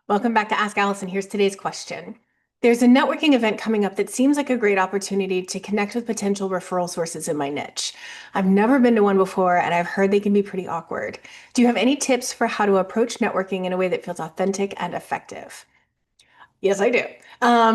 Welcome back to Ask Allison. Here's today's question. There's a networking event coming up that seems like a great opportunity to connect with potential referral sources in my niche. I've never been to one before, and I've heard they can be pretty awkward. Do you have any tips for how to approach networking in a way that feels authentic and effective? Yes, I do.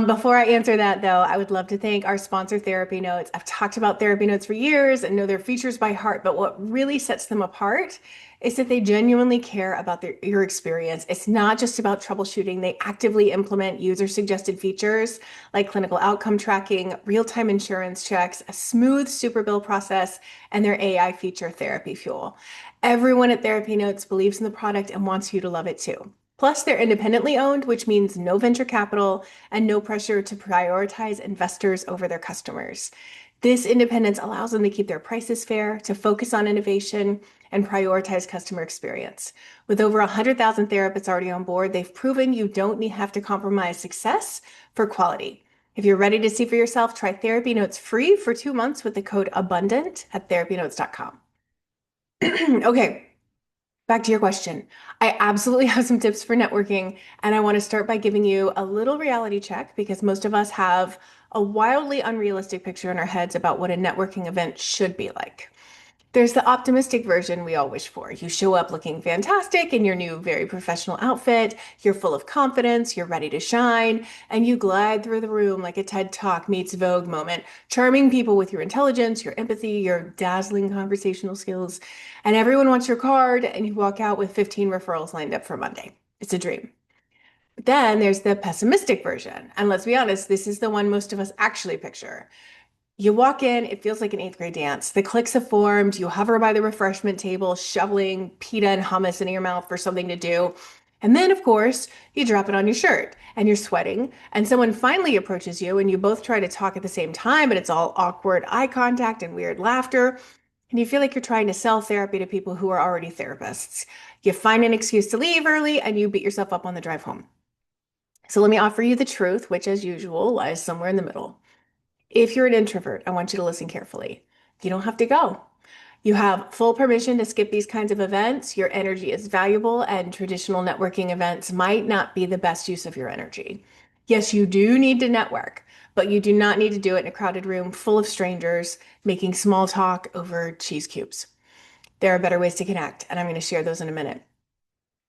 Before I answer that, though, I would love to thank our sponsor, Therapy Notes. I've talked about Therapy Notes for years and know their features by heart, but what really sets them apart is that they genuinely care about your experience. It's not just about troubleshooting. They actively implement user-suggested features like clinical outcome tracking, real-time insurance checks, a smooth super bill process, and their AI feature, Therapy Fuel. Everyone at Therapy Notes believes in the product and wants you to love it too. Plus, they're independently owned, which means no venture capital and no pressure to prioritize investors over their customers. This independence allows them to keep their prices fair, to focus on innovation, and prioritize customer experience. With over 100,000 therapists already on board, they've proven you don't have to compromise success for quality. If you're ready to see for yourself, try Therapy Notes free for 2 months with the code ABUNDANT at therapynotes.com. Okay, back to your question. I absolutely have some tips for networking, and I want to start by giving you a little reality check because most of us have a wildly unrealistic picture in our heads about what a networking event should be like. There's the optimistic version we all wish for. You show up looking fantastic in your new, very professional outfit. You're full of confidence, you're ready to shine, and you glide through the room like a TED Talk meets Vogue moment, charming people with your intelligence, your empathy, your dazzling conversational skills. And everyone wants your card, and you walk out with 15 referrals lined up for Monday. It's a dream. Then there's the pessimistic version. And let's be honest, this is the one most of us actually picture. You walk in, it feels like an eighth grade dance. The cliques have formed. You hover by the refreshment table, shoveling pita and hummus into your mouth for something to do. And then, of course, you drop it on your shirt and you're sweating. And someone finally approaches you, and you both try to talk at the same time, and it's all awkward eye contact and weird laughter. And you feel like you're trying to sell therapy to people who are already therapists. You find an excuse to leave early and you beat yourself up on the drive home. So let me offer you the truth, which, as usual, lies somewhere in the middle. If you're an introvert, I want you to listen carefully. You don't have to go. You have full permission to skip these kinds of events. Your energy is valuable, and traditional networking events might not be the best use of your energy. Yes, you do need to network, but you do not need to do it in a crowded room full of strangers making small talk over cheese cubes. There are better ways to connect, and I'm going to share those in a minute.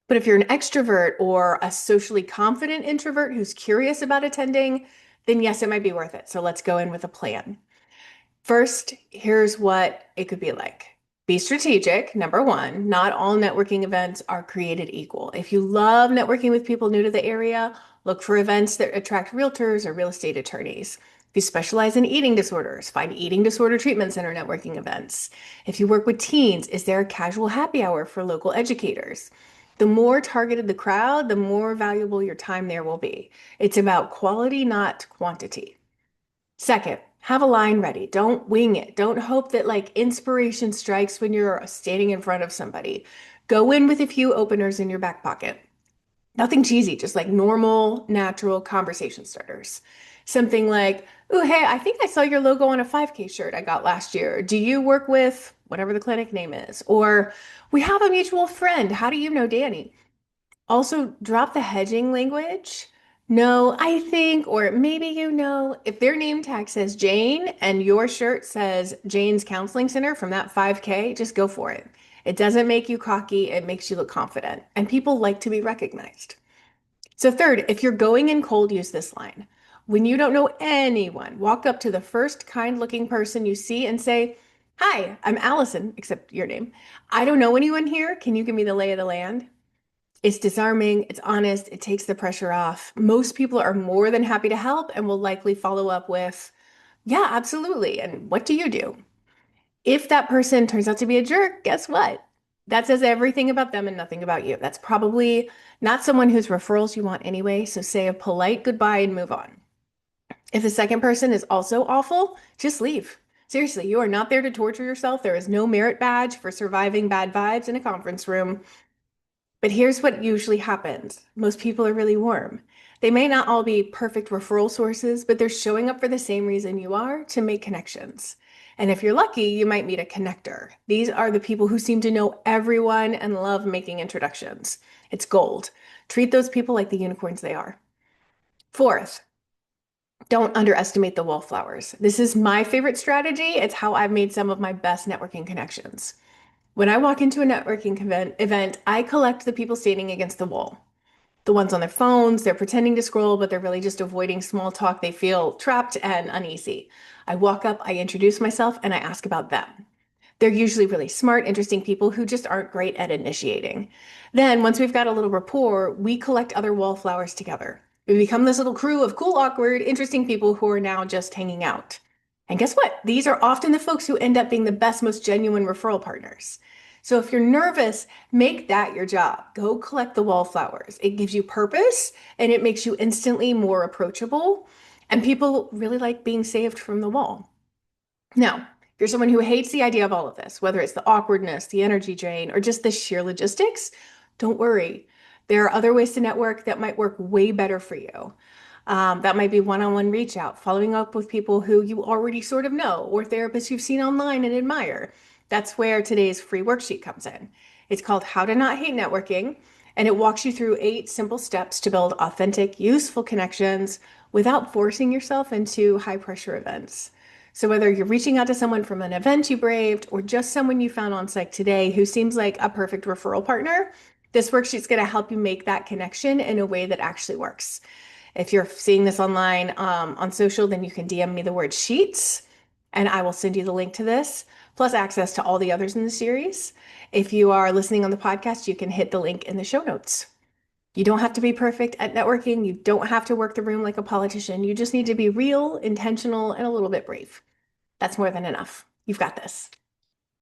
But if you're an extrovert or a socially confident introvert who's curious about attending, then yes, it might be worth it. So let's go in with a plan. First, here's what it could be like. Be strategic. Number one, not all networking events are created equal. If you love networking with people new to the area, look for events that attract realtors or real estate attorneys. If you specialize in eating disorders, find eating disorder treatment center networking events. If you work with teens, is there a casual happy hour for local educators? The more targeted the crowd, the more valuable your time there will be. It's about quality, not quantity. Second, have a line ready. Don't wing it. Don't hope that like inspiration strikes when you're standing in front of somebody. Go in with a few openers in your back pocket. Nothing cheesy, just like normal, natural conversation starters. Something like, "Oh, hey, I think I saw your logo on a 5K shirt I got last year. Do you work with whatever the clinic name is?" Or, "We have a mutual friend. How do you know Danny?" Also, drop the hedging language. No, I think, or maybe you know, if their name tag says Jane and your shirt says Jane's Counseling Center from that 5K, just go for it. It doesn't make you cocky, it makes you look confident, and people like to be recognized. So, third, if you're going in cold, use this line. When you don't know anyone, walk up to the first kind looking person you see and say, "Hi, I'm Allison," except your name. "I don't know anyone here. Can you give me the lay of the land?" It's disarming, it's honest, it takes the pressure off. Most people are more than happy to help and will likely follow up with, "Yeah, absolutely. And what do you do?" If that person turns out to be a jerk, guess what? That says everything about them and nothing about you. That's probably not someone whose referrals you want anyway, so say a polite goodbye and move on. If the second person is also awful, just leave. Seriously, you are not there to torture yourself. There is no merit badge for surviving bad vibes in a conference room. But here's what usually happens. Most people are really warm. They may not all be perfect referral sources, but they're showing up for the same reason you are, to make connections. And if you're lucky, you might meet a connector. These are the people who seem to know everyone and love making introductions. It's gold. Treat those people like the unicorns they are. Fourth, don't underestimate the wallflowers. This is my favorite strategy. It's how I've made some of my best networking connections. When I walk into a networking event, I collect the people standing against the wall. The ones on their phones, they're pretending to scroll, but they're really just avoiding small talk. They feel trapped and uneasy. I walk up, I introduce myself, and I ask about them. They're usually really smart, interesting people who just aren't great at initiating. Then, once we've got a little rapport, we collect other wallflowers together. We become this little crew of cool, awkward, interesting people who are now just hanging out. And guess what? These are often the folks who end up being the best, most genuine referral partners. So if you're nervous, make that your job. Go collect the wallflowers. It gives you purpose and it makes you instantly more approachable. And people really like being saved from the wall. Now, if you're someone who hates the idea of all of this, whether it's the awkwardness, the energy drain, or just the sheer logistics, don't worry. There are other ways to network that might work way better for you. That might be one-on-one reach out, following up with people who you already sort of know, or therapists you've seen online and admire. That's where today's free worksheet comes in. It's called How to Not Hate Networking, and it walks you through 8 simple steps to build authentic, useful connections without forcing yourself into high-pressure events. So whether you're reaching out to someone from an event you braved or just someone you found on site today who seems like a perfect referral partner, this worksheet's going to help you make that connection in a way that actually works. If you're seeing this online on social, then you can DM me the word sheets and I will send you the link to this, plus access to all the others in the series. If you are listening on the podcast, you can hit the link in the show notes. You don't have to be perfect at networking. You don't have to work the room like a politician. You just need to be real, intentional, and a little bit brave. That's more than enough. You've got this.